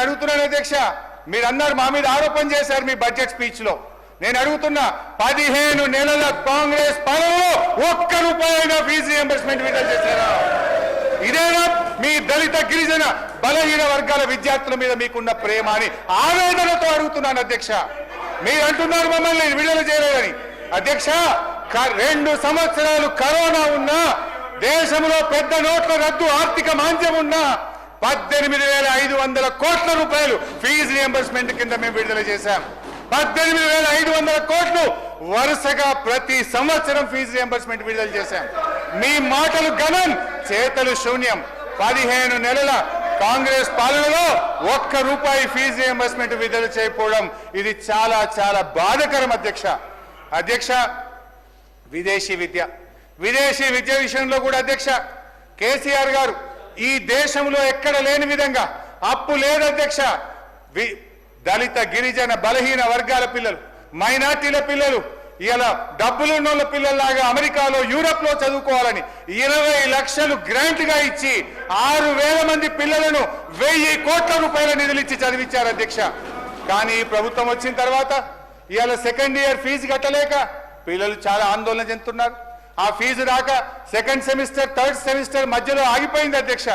అడుగుతున్నాను అధ్యక్ష, మీరు అన్నారు మా మీద ఆరోపణ చేశారు మీ బడ్జెట్ స్పీచ్ లో. నేను అడుగుతున్నా, 15 నెలల కాంగ్రెస్ పాలనలో ఒక్క రూపాయి ఫీజు రియంబర్స్మెంట్ విడుదల చేశారా? ఇదేనా మీ దళిత గిరిజన బలహీన వర్గాల విద్యార్థుల మీద మీకున్న ప్రేమ అని ఆవేదనతో అడుగుతున్నాను అధ్యక్ష. మీరు అంటున్నారు మమ్మల్ని విడుదల చేయలేదని. అధ్యక్ష, 2 సంవత్సరాలు కరోనా ఉన్నా, దేశంలో పెద్ద నోట్ల రద్దు, ఆర్థిక మాంద్యం ఉన్నా 18,500 కోట్ల రూపాయలు ఫీజు రియంబర్స్మెంట్ కింద మేము విడుదల చేశాం. 18,500 కోట్లు వరుసగా ప్రతి సంవత్సరం ఫీజు రియంబర్స్మెంట్ విడుదల చేశాం. మీ మాటలు గమన్, చేతలు శూన్యం. 15 నెలల కాంగ్రెస్ పాలనలో ఒక్క రూపాయి ఫీజు రియంబర్స్మెంట్ విడుదల చేయకపోవడం ఇది చాలా చాలా బాధాకరం అధ్యక్ష. అధ్యక్ష, విదేశీ విద్య విషయంలో కూడా అధ్యక్ష, కేసీఆర్ గారు ఈ దేశంలో ఎక్కడ లేని విధంగా అప్పు లేదు అధ్యక్ష. దళిత గిరిజన బలహీన వర్గాల పిల్లలు, మైనార్టీల పిల్లలు ఇలా డబ్బులున్న పిల్లల్లాగా అమెరికాలో, యూరప్ లో చదువుకోవాలని 20 లక్షలు గ్రాంట్ గా ఇచ్చి 6,000 మంది పిల్లలను 1,000 కోట్ల రూపాయల నిధులు ఇచ్చి చదివించారు అధ్యక్ష. కానీ ఈ ప్రభుత్వం వచ్చిన తర్వాత ఇవాళ సెకండ్ ఇయర్ ఫీజు కట్టలేక పిల్లలు చాలా ఆందోళన చెందుతున్నారు. ఆ ఫీజు రాక సెకండ్ సెమిస్టర్, థర్డ్ సెమిస్టర్ మధ్యలో ఆగిపోయింది అధ్యక్ష.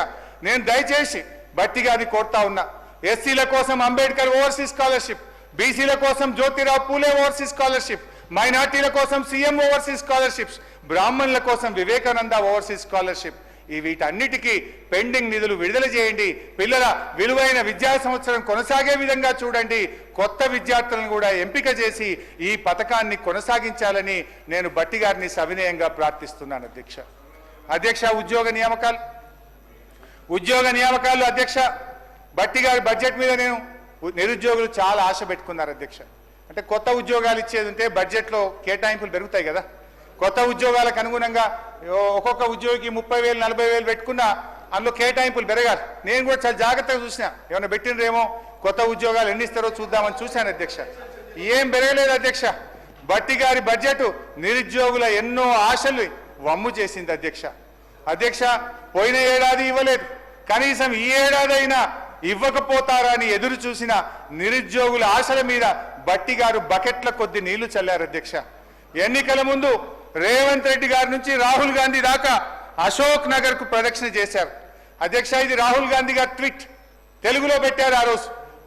నేను దయచేసి బట్టిగా అది కోరుతా ఉన్నా. ఎస్సీల కోసం అంబేద్కర్ ఓవర్సీస్ స్కాలర్షిప్, బీసీల కోసం జ్యోతిరావు పూలే ఓవర్సీస్ స్కాలర్షిప్, మైనార్టీల కోసం సీఎం ఓవర్సీస్ స్కాలర్షిప్స్, బ్రాహ్మణుల కోసం వివేకానంద ఓవర్సీస్ స్కాలర్షిప్, వీటన్నిటికీ పెండింగ్ నిధులు విడుదల చేయండి. పిల్లల విలువైన విద్యా సంవత్సరం కొనసాగే విధంగా చూడండి. కొత్త విద్యార్థులను కూడా ఎంపిక చేసి ఈ పథకాన్ని కొనసాగించాలని నేను బట్టి గారిని సవినయంగా ప్రార్థిస్తున్నాను అధ్యక్ష. అధ్యక్ష, ఉద్యోగ నియామకాలు అధ్యక్ష, బట్టి గారి బడ్జెట్ మీద నిరుద్యోగులు చాలా ఆశ పెట్టుకున్నారు అధ్యక్ష. అంటే కొత్త ఉద్యోగాలు ఇచ్చేది ఉంటే బడ్జెట్లో కేటాయింపులు పెరుగుతాయి కదా. కొత్త ఉద్యోగాలకు అనుగుణంగా ఒక్కొక్క ఉద్యోగికి 30,000 40,000 పెట్టుకున్నా అందులో కేటాయింపులు పెరగాలి. నేను కూడా చాలా జాగ్రత్తగా చూసినా, ఏమైనా పెట్టినరేమో, కొత్త ఉద్యోగాలు ఎన్ని ఇస్తారో చూద్దామని చూశాను అధ్యక్ష. ఏం పెరగలేదు అధ్యక్ష. బట్టి గారి బడ్జెట్ నిరుద్యోగుల ఎన్నో ఆశలు వమ్ము చేసింది అధ్యక్ష. పోయిన ఏడాది ఇవ్వలేదు, కనీసం ఈ ఏడాది అయినా ఇవ్వకపోతారా అని ఎదురు చూసిన నిరుద్యోగుల ఆశల మీద బట్టి గారు బకెట్ల కొద్ది నీళ్లు చల్లారు అధ్యక్ష. ఎన్నికల ముందు రేవంత్ రెడ్డి గారి నుంచి రాహుల్ గాంధీ దాకా అశోక్ నగర్ కు ప్రదక్షిణ చేశారు అధ్యక్ష. ఇది రాహుల్ గాంధీ గారు ట్వీట్ తెలుగులో పెట్టారు. ఆ రోజు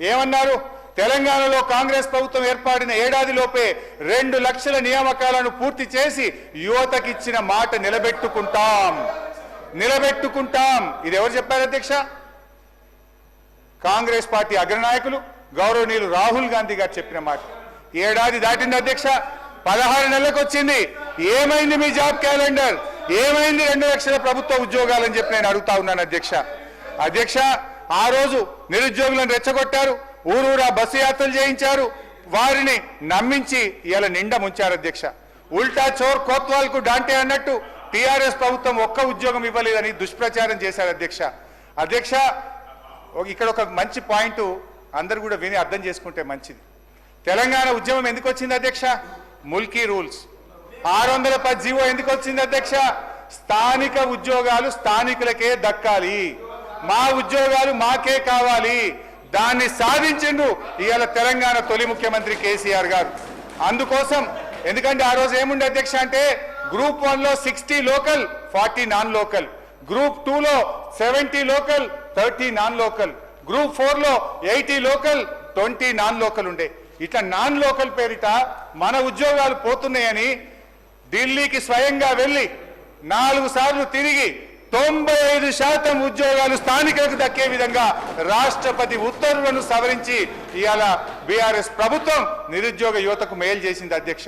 ఏమన్నారు? తెలంగాణలో కాంగ్రెస్ ప్రభుత్వం ఏర్పడిన ఏడాదిలోపే 2 లక్షల నియామకాలను పూర్తి చేసి యువతకిచ్చిన మాట నిలబెట్టుకుంటాం. ఇది ఎవరు చెప్పారు అధ్యక్ష? కాంగ్రెస్ పార్టీ అగ్రనాయకులు గౌరవనీయులు రాహుల్ గాంధీ గారు చెప్పిన మాట. ఏడాది దాటింది అధ్యక్ష, 16 నెలలకు వచ్చింది. ఏమైంది మీ జాబ్ క్యాలెండర్? ఏమైంది 2 లక్షల ప్రభుత్వ ఉద్యోగాలని చెప్పి నేను అడుగుతా ఉన్నాను అధ్యక్ష. ఆ రోజు నిరుద్యోగులను రెచ్చగొట్టారు, ఊరూరా బస్సు యాత్రలు చేయించారు, వారిని నమ్మించి ఇలా నిండా ముంచారు అధ్యక్ష. ఉల్టా చోర్ కోత్వాల్ కు డాంటే అన్నట్టు టీఆర్ఎస్ ప్రభుత్వం ఒక్క ఉద్యోగం ఇవ్వలేదని దుష్ప్రచారం చేశారు అధ్యక్ష. ఇక్కడ ఒక మంచి పాయింట్ అందరూ కూడా విని అర్థం చేసుకుంటే మంచిది. తెలంగాణ ఉద్యమం ఎందుకు వచ్చింది అధ్యక్ష? ముల్కీ రూల్స్. 610 జీవో ఎందుకు వచ్చింది అధ్యక్ష? స్థానిక ఉద్యోగాలు స్థానికులకే దక్కాలి, మా ఉద్యోగాలు మాకే కావాలి. దాన్ని సాధించిండు ఇవాళ తెలంగాణ తొలి ముఖ్యమంత్రి కేసీఆర్ గారు. అందుకోసం, ఎందుకంటే ఆ రోజు ఏముండే అధ్యక్ష అంటే, గ్రూప్ 1లో 60 లోకల్, 40 నాన్ లోకల్, గ్రూప్ 2లో 70 లోకల్, 30 నాన్ లోకల్, గ్రూప్ 4లో 80 లోకల్, 20 నాన్ లోకల్ ఉండే. ఇట్లా నాన్ లోకల్ పేరిట మన ఉద్యోగాలు పోతున్నాయని ఢిల్లీకి స్వయంగా వెళ్ళి 4 సార్లు తిరిగి 95% ఉద్యోగాలు స్థానికులకు దక్కే విధంగా రాష్ట్రపతి ఉత్తర్వులను సవరించి ఇవాళ బీఆర్ఎస్ ప్రభుత్వం నిరుద్యోగ యువతకు మేలు చేసింది అధ్యక్ష.